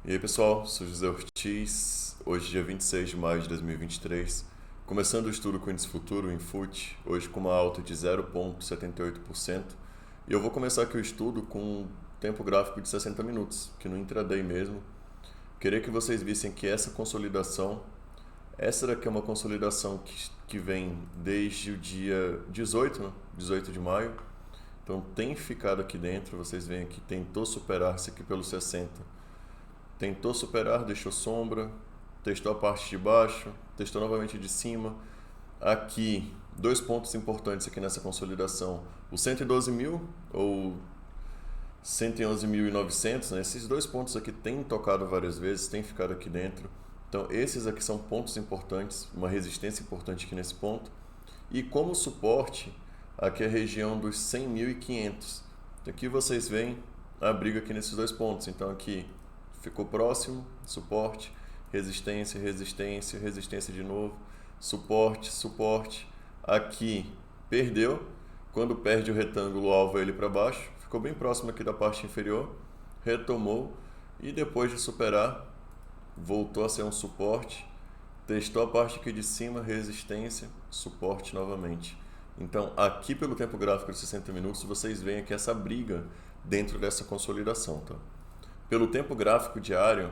E aí pessoal, sou José Ortiz, hoje dia 26 de maio de 2023, começando o estudo com índice futuro em FUT, hoje com uma alta de 0,78%, e eu vou começar aqui o estudo com um tempo gráfico de 60 minutos, que no intraday mesmo. Queria que vocês vissem que essa consolidação, essa daqui é uma consolidação que vem desde o dia 18, né? 18 de maio, então tem ficado aqui dentro, vocês veem aqui, tentou superar-se aqui pelo 60. Tentou superar, deixou sombra, testou a parte de baixo, testou novamente de cima. Aqui, dois pontos importantes aqui nessa consolidação. O 112 mil ou 111.900, né? Esses dois pontos aqui têm tocado várias vezes, têm ficado aqui dentro. Então, esses aqui são pontos importantes, uma resistência importante aqui nesse ponto. E como suporte, aqui é a região dos 100.500. Aqui vocês veem a briga aqui nesses dois pontos. Então, aqui ficou próximo, suporte, resistência, resistência, resistência de novo, suporte, suporte. Aqui perdeu, quando perde o retângulo, o alvo é ele para baixo, ficou bem próximo aqui da parte inferior, retomou e depois de superar, voltou a ser um suporte, testou a parte aqui de cima, resistência, suporte novamente. Então aqui pelo tempo gráfico de 60 minutos, vocês veem aqui essa briga dentro dessa consolidação, tá? Pelo tempo gráfico diário,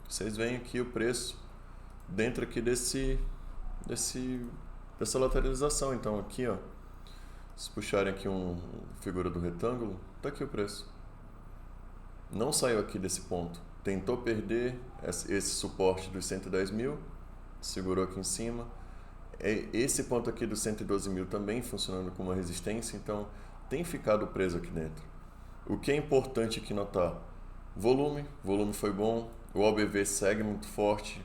vocês veem aqui o preço dentro aqui dessa lateralização. Então aqui, ó, se puxarem aqui figura do retângulo, tá aqui o preço. Não saiu aqui desse ponto. Tentou perder esse suporte dos 110 mil, segurou aqui em cima. Esse ponto aqui dos 112 mil também funcionando como uma resistência, então tem ficado preso aqui dentro. O que é importante aqui notar? Volume foi bom, o OBV segue muito forte,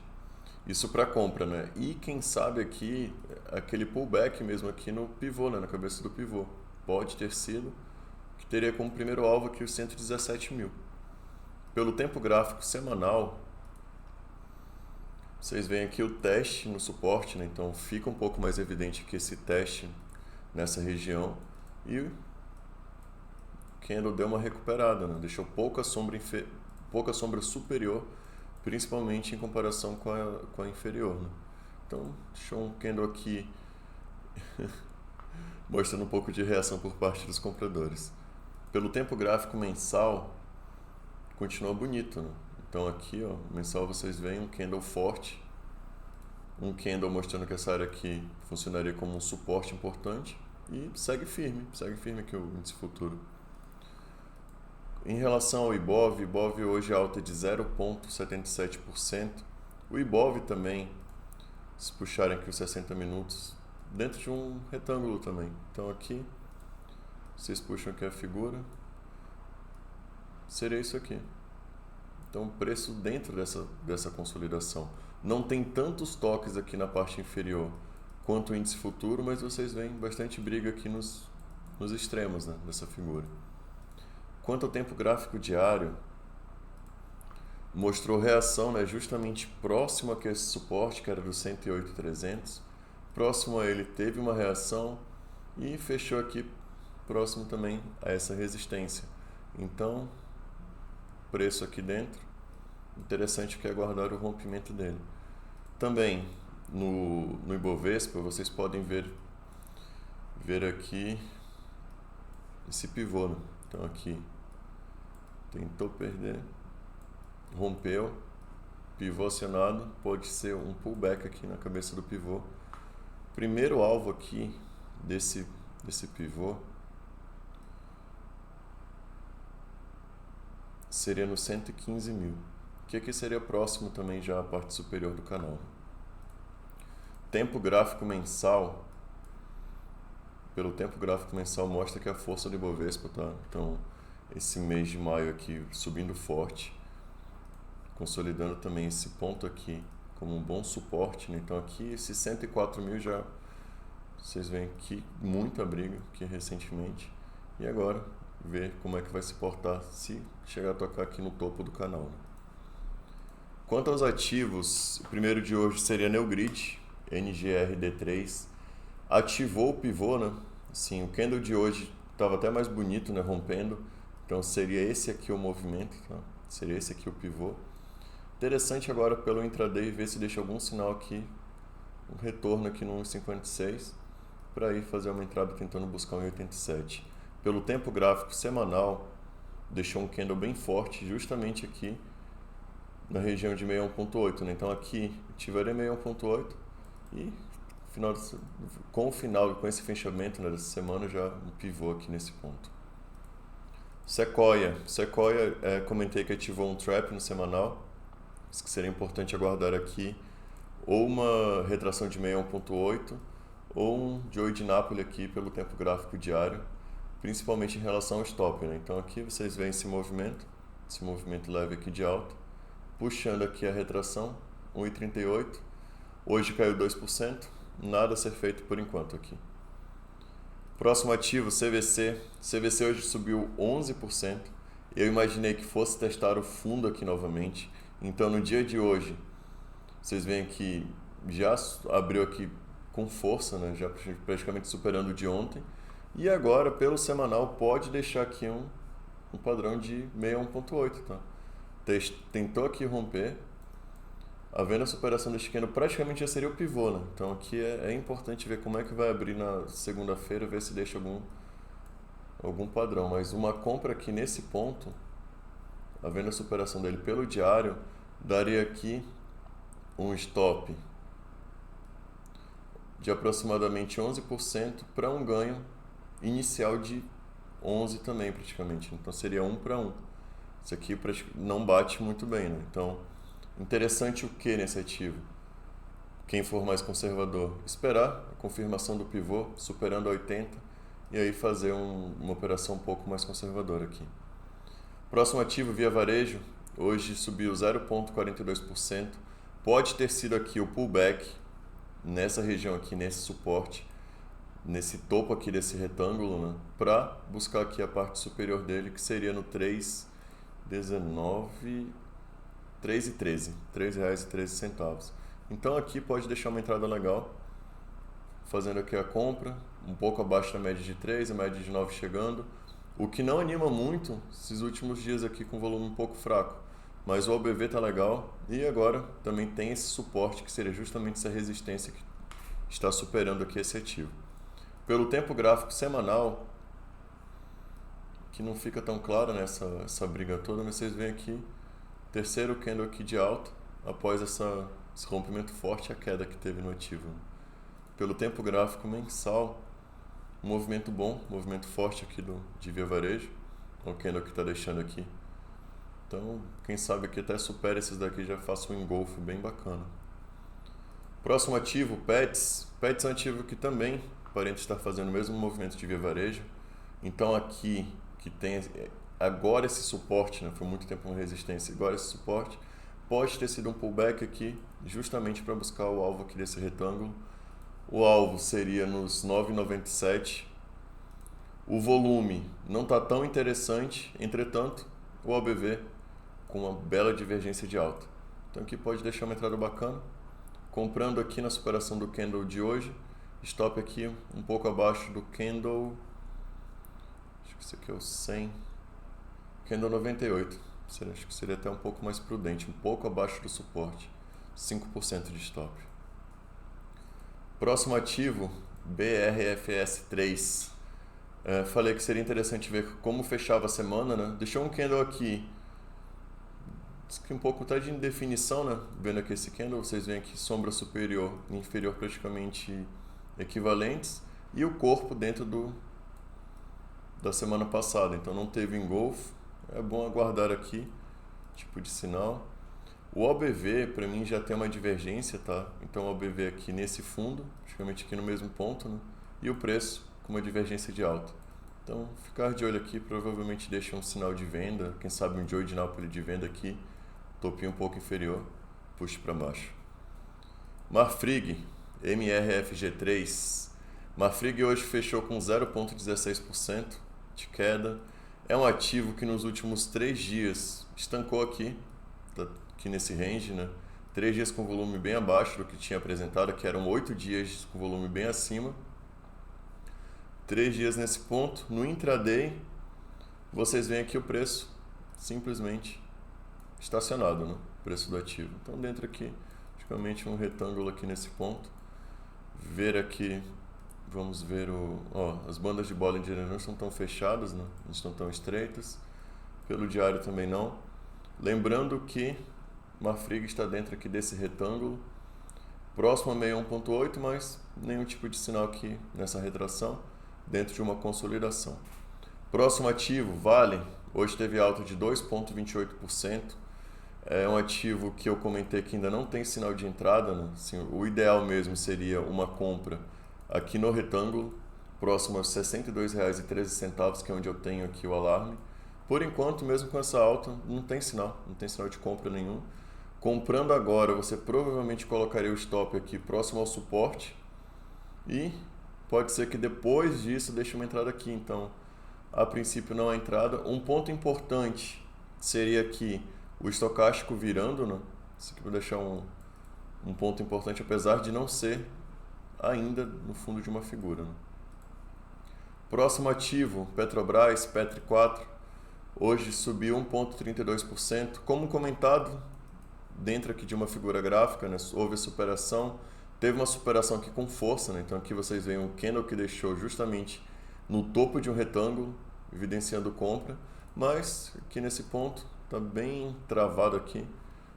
isso para compra, né? E quem sabe aqui, aquele pullback mesmo aqui no pivô, né? Na cabeça do pivô, pode ter sido, que teria como primeiro alvo aqui os 117 mil. Pelo tempo gráfico semanal, vocês veem aqui o teste no suporte, né? Então fica um pouco mais evidente que esse teste nessa região e candle deu uma recuperada, né? Deixou pouca sombra superior, principalmente em comparação com a inferior, né? Então, deixou um candle aqui mostrando um pouco de reação por parte dos compradores. Pelo tempo gráfico mensal, continua bonito, né? Então aqui, ó, mensal vocês veem um candle forte, um candle mostrando que essa área aqui funcionaria como um suporte importante e segue firme aqui o índice futuro. Em relação ao Ibov hoje alta de 0,77%. O Ibov também, se puxarem aqui os 60 minutos, dentro de um retângulo também. Então aqui, vocês puxam aqui a figura, seria isso aqui. Então preço dentro dessa consolidação. Não tem tantos toques aqui na parte inferior quanto o índice futuro, mas vocês veem bastante briga aqui nos extremos, né, dessa figura. Quanto ao tempo gráfico diário, mostrou reação, né, justamente próximo a esse suporte, que era do 108.300. Próximo a ele teve uma reação e fechou aqui próximo também a essa resistência. Então, preço aqui dentro, interessante que é aguardar o rompimento dele. Também no Ibovespa, vocês podem ver aqui esse pivô, né? Então aqui tentou perder, rompeu, pivô acionado, pode ser um pullback aqui na cabeça do pivô. Primeiro alvo aqui desse pivô seria no 115 mil, que aqui seria próximo também já a parte superior do canal. Tempo gráfico mensal, pelo tempo gráfico mensal mostra que a força do Ibovespa, tá? Então, esse mês de maio aqui subindo forte, consolidando também esse ponto aqui como um bom suporte, né? Então aqui esses 104 mil já, vocês veem aqui muita briga aqui recentemente, e agora ver como é que vai se portar se chegar a tocar aqui no topo do canal, né? Quanto aos ativos, o primeiro de hoje seria Neogrid, NGRD3, ativou o pivô, né? Sim, o candle de hoje estava até mais bonito, né? Rompendo. Então seria esse aqui o movimento, tá? Seria esse aqui o pivô. Interessante agora pelo intraday ver se deixa algum sinal aqui, um retorno aqui no 1,56 para ir fazer uma entrada tentando buscar um 1,87. Pelo tempo gráfico semanal, deixou um candle bem forte justamente aqui na região de 61.8, né? Então aqui tiverei 61.8 e com esse fechamento, né, dessa semana já um pivô aqui nesse ponto. Sequoia, comentei que ativou um trap no semanal, isso que seria importante aguardar aqui ou uma retração de 61.8 ou um Joey de Napoli aqui pelo tempo gráfico diário, principalmente em relação ao stop, né? Então aqui vocês veem esse movimento leve aqui de alta, puxando aqui a retração, 1,38, hoje caiu 2%, nada a ser feito por enquanto aqui. Próximo ativo, CVC. CVC hoje subiu 11%. Eu imaginei que fosse testar o fundo aqui novamente. Então, no dia de hoje, vocês veem que já abriu aqui com força, né? Já praticamente superando o de ontem. E agora, pelo semanal, pode deixar aqui um padrão de 61.8, tá? Tentou aqui romper. Havendo a superação deste candle, praticamente já seria o pivô, né? Então aqui é importante ver como é que vai abrir na segunda-feira, ver se deixa algum padrão. Mas uma compra aqui nesse ponto, havendo a superação dele pelo diário, daria aqui um stop de aproximadamente 11% para um ganho inicial de 11 também praticamente. Então seria 1 para 1. Isso aqui não bate muito bem, né? Então interessante o que nesse ativo? Quem for mais conservador, esperar a confirmação do pivô superando a 80 e aí fazer uma operação um pouco mais conservadora aqui. Próximo ativo, Via Varejo, hoje subiu 0,42%. Pode ter sido aqui o pullback nessa região aqui, nesse suporte, nesse topo aqui desse retângulo, né? Para buscar aqui a parte superior dele, que seria no 3,19, R$3,13, R$3,13. Então aqui pode deixar uma entrada legal, fazendo aqui a compra, um pouco abaixo da média de 3, a média de 9 chegando. O que não anima muito esses últimos dias aqui com volume um pouco fraco, mas o OBV tá legal e agora também tem esse suporte que seria justamente essa resistência que está superando aqui esse ativo. Pelo tempo gráfico semanal, que não fica tão claro nessa briga toda, mas vocês veem aqui terceiro candle aqui de alta, após esse rompimento forte e a queda que teve no ativo. Pelo tempo gráfico mensal, um movimento bom, movimento forte aqui de Via Varejo, o candle que está deixando aqui. Então, quem sabe aqui até supera esses daqui, já faça um engolfo bem bacana. Próximo ativo, Pets. Pets é um ativo que também aparenta estar fazendo o mesmo movimento de Via Varejo. Então aqui, que tem agora esse suporte, né? Foi muito tempo uma resistência, agora esse suporte pode ter sido um pullback aqui, justamente para buscar o alvo aqui desse retângulo. O alvo seria nos 9,97. O volume não está tão interessante, entretanto, o OBV com uma bela divergência de alta. Então aqui pode deixar uma entrada bacana, comprando aqui na superação do candle de hoje, stop aqui um pouco abaixo do candle, acho que esse aqui é o 100, candle 98, acho que seria até um pouco mais prudente, um pouco abaixo do suporte, 5% de stop. Próximo ativo, BRFS3. Falei que seria interessante ver como fechava a semana, né? Deixou um candle aqui, que um pouco está de indefinição, né? Vendo aqui esse candle, vocês veem aqui sombra superior e inferior praticamente equivalentes e o corpo dentro da semana passada, então não teve engolfo. É bom aguardar aqui, tipo de sinal. O OBV, para mim, já tem uma divergência, tá? Então o OBV aqui nesse fundo, praticamente aqui no mesmo ponto, né? E o preço com uma divergência de alta. Então, ficar de olho aqui, provavelmente deixa um sinal de venda, quem sabe um Joey de Napoli de venda aqui, topinho um pouco inferior, puxe para baixo. Marfrig, MRFG3. Marfrig hoje fechou com 0,16% de queda. É um ativo que nos últimos 3 dias estancou aqui nesse range, né? 3 dias com volume bem abaixo do que tinha apresentado, que eram 8 dias com volume bem acima. 3 dias nesse ponto. No intraday, vocês veem aqui o preço simplesmente estacionado, né? preço do ativo. Então dentro aqui, praticamente um retângulo aqui nesse ponto. Ver aqui, vamos ver as bandas de Bollinger não estão tão fechadas, né? Não estão tão estreitas. Pelo diário também não. Lembrando que Marfrig está dentro aqui desse retângulo, próximo a 61.8, mas nenhum tipo de sinal aqui nessa retração, dentro de uma consolidação. Próximo ativo, Vale, hoje teve alta de 2,28%. É um ativo que eu comentei que ainda não tem sinal de entrada, né? Assim, o ideal mesmo seria uma compra aqui no retângulo, próximo aos R$ 62,13, que é onde eu tenho aqui o alarme. Por enquanto, mesmo com essa alta, não tem sinal de compra nenhum. Comprando agora, você provavelmente colocaria o stop aqui próximo ao suporte e pode ser que depois disso deixe uma entrada aqui. Então, a princípio não há entrada. Um ponto importante seria aqui o estocástico virando, né? Isso aqui vou deixar um ponto importante, apesar de não ser ainda no fundo de uma figura, né? Próximo ativo, Petrobras, Petri 4, hoje subiu 1,32%. Como comentado, dentro aqui de uma figura gráfica, né? Houve a superação, teve uma superação aqui com força, né? Então aqui vocês veem um candle que deixou justamente no topo de um retângulo, evidenciando compra, mas aqui nesse ponto está bem travado aqui,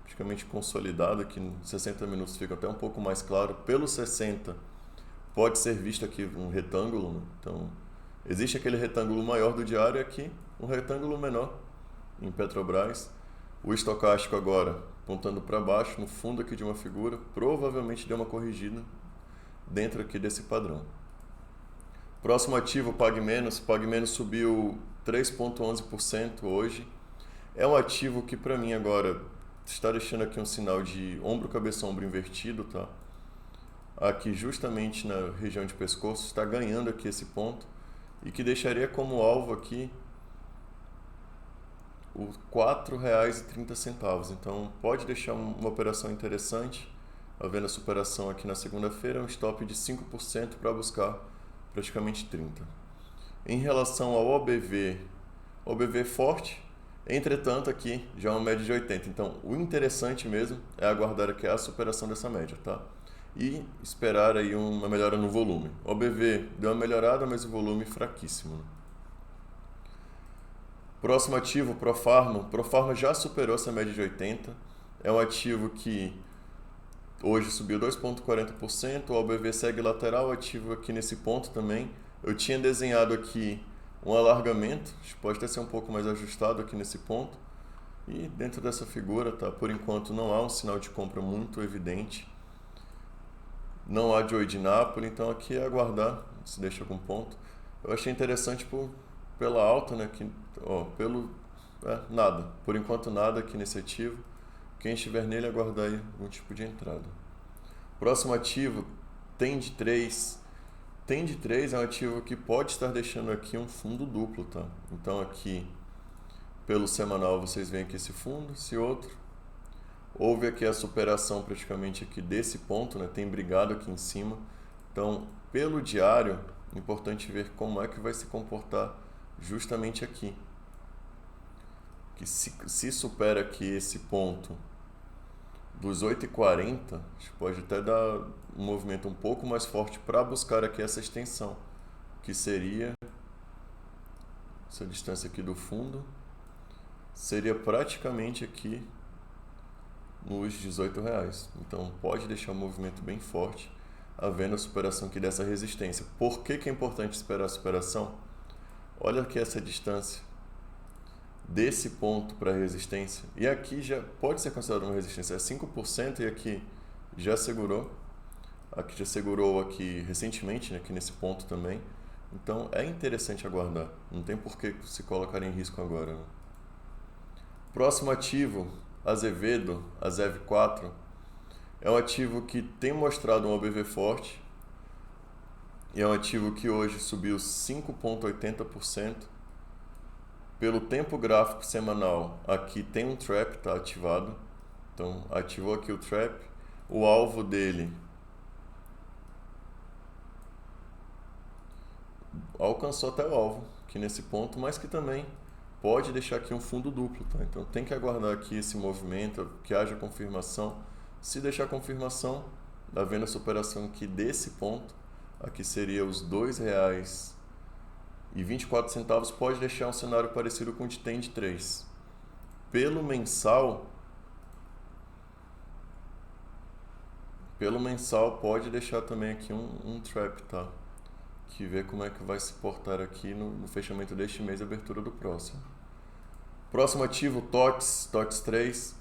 praticamente consolidado, aqui nos 60 minutos fica até um pouco mais claro. Pelo 60 pode ser visto aqui um retângulo, né? Então existe aquele retângulo maior do diário e aqui um retângulo menor em Petrobras. O estocástico agora apontando para baixo, no fundo aqui de uma figura, provavelmente deu uma corrigida dentro aqui desse padrão. Próximo ativo, Pag Menos subiu 3,11% hoje. É um ativo que para mim agora está deixando aqui um sinal de ombro, cabeça, ombro invertido, tá? Aqui justamente na região de pescoço, está ganhando aqui esse ponto e que deixaria como alvo aqui o R$ 4,30. Então pode deixar uma operação interessante, havendo a superação aqui na segunda-feira, um stop de 5% para buscar praticamente 30%. Em relação ao OBV forte, entretanto aqui já é uma média de 80. Então o interessante mesmo é aguardar aqui a superação dessa média, tá? E esperar aí uma melhora no volume. O OBV deu uma melhorada, mas o volume fraquíssimo. Próximo ativo, Profarma. Profarma já superou essa média de 80. É um ativo que hoje subiu 2,40%. O OBV segue lateral, ativo aqui nesse ponto também. Eu tinha desenhado aqui um alargamento, pode até ser um pouco mais ajustado aqui nesse ponto. E dentro dessa figura, tá? Por enquanto não há um sinal de compra muito evidente. Não há de Oi de Nápoles, então aqui é aguardar se deixa algum ponto. Eu achei interessante pela alta, né? Que, nada. Por enquanto nada aqui nesse ativo. Quem estiver nele, aguardar aí algum tipo de entrada. Próximo ativo, Tend 3. Tend 3 é um ativo que pode estar deixando aqui um fundo duplo, tá? Então aqui, pelo semanal, vocês veem aqui esse fundo, esse outro. Houve aqui a superação praticamente aqui desse ponto, né? Tem brigado aqui em cima. Então, pelo diário, é importante ver como é que vai se comportar justamente aqui. Que se supera aqui esse ponto dos 8,40, pode até dar um movimento um pouco mais forte para buscar aqui essa extensão, que seria essa distância aqui do fundo, seria praticamente aqui nos R$18. Então pode deixar um movimento bem forte, havendo a superação aqui dessa resistência. Por que é importante esperar a superação? Olha aqui essa distância desse ponto para a resistência, e aqui já pode ser considerado uma resistência, é 5%, e aqui já segurou aqui recentemente, né, aqui nesse ponto também. Então é interessante aguardar, não tem por que se colocar em risco agora, né? Próximo ativo, Azevedo, Azev 4, é um ativo que tem mostrado um OBV forte, e é um ativo que hoje subiu 5,80%. Pelo tempo gráfico semanal, aqui tem um trap, tá ativado. Então, ativou aqui o trap. O alvo dele alcançou até o alvo, aqui nesse ponto, mas que também pode deixar aqui um fundo duplo, tá? Então tem que aguardar aqui esse movimento, que haja confirmação. Se deixar confirmação, havendo essa operação aqui desse ponto, aqui seria os R$ 2,24, pode deixar um cenário parecido com o de TEND 3. Pelo mensal pode deixar também aqui um trap, tá? Que vê como é que vai se portar aqui no fechamento deste mês e abertura do próximo. Próximo ativo, TOTS 3.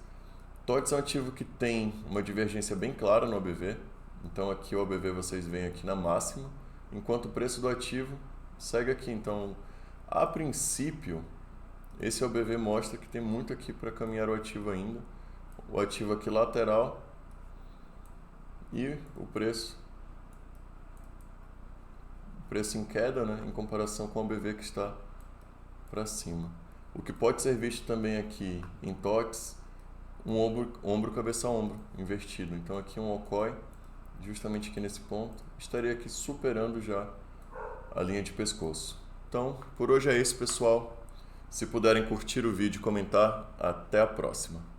TOTS é um ativo que tem uma divergência bem clara no ABV. Então aqui o ABV vocês veem aqui na máxima, enquanto o preço do ativo segue aqui. Então, a princípio, esse ABV mostra que tem muito aqui para caminhar o ativo ainda. O ativo aqui lateral e o preço em queda, né, em comparação com o ABV que está para cima. O que pode ser visto também aqui em TOTS, um ombro, cabeça, ombro invertido. Então aqui um OCOI, justamente aqui nesse ponto, estaria aqui superando já a linha de pescoço. Então, por hoje é isso, pessoal. Se puderem curtir o vídeo e comentar, até a próxima.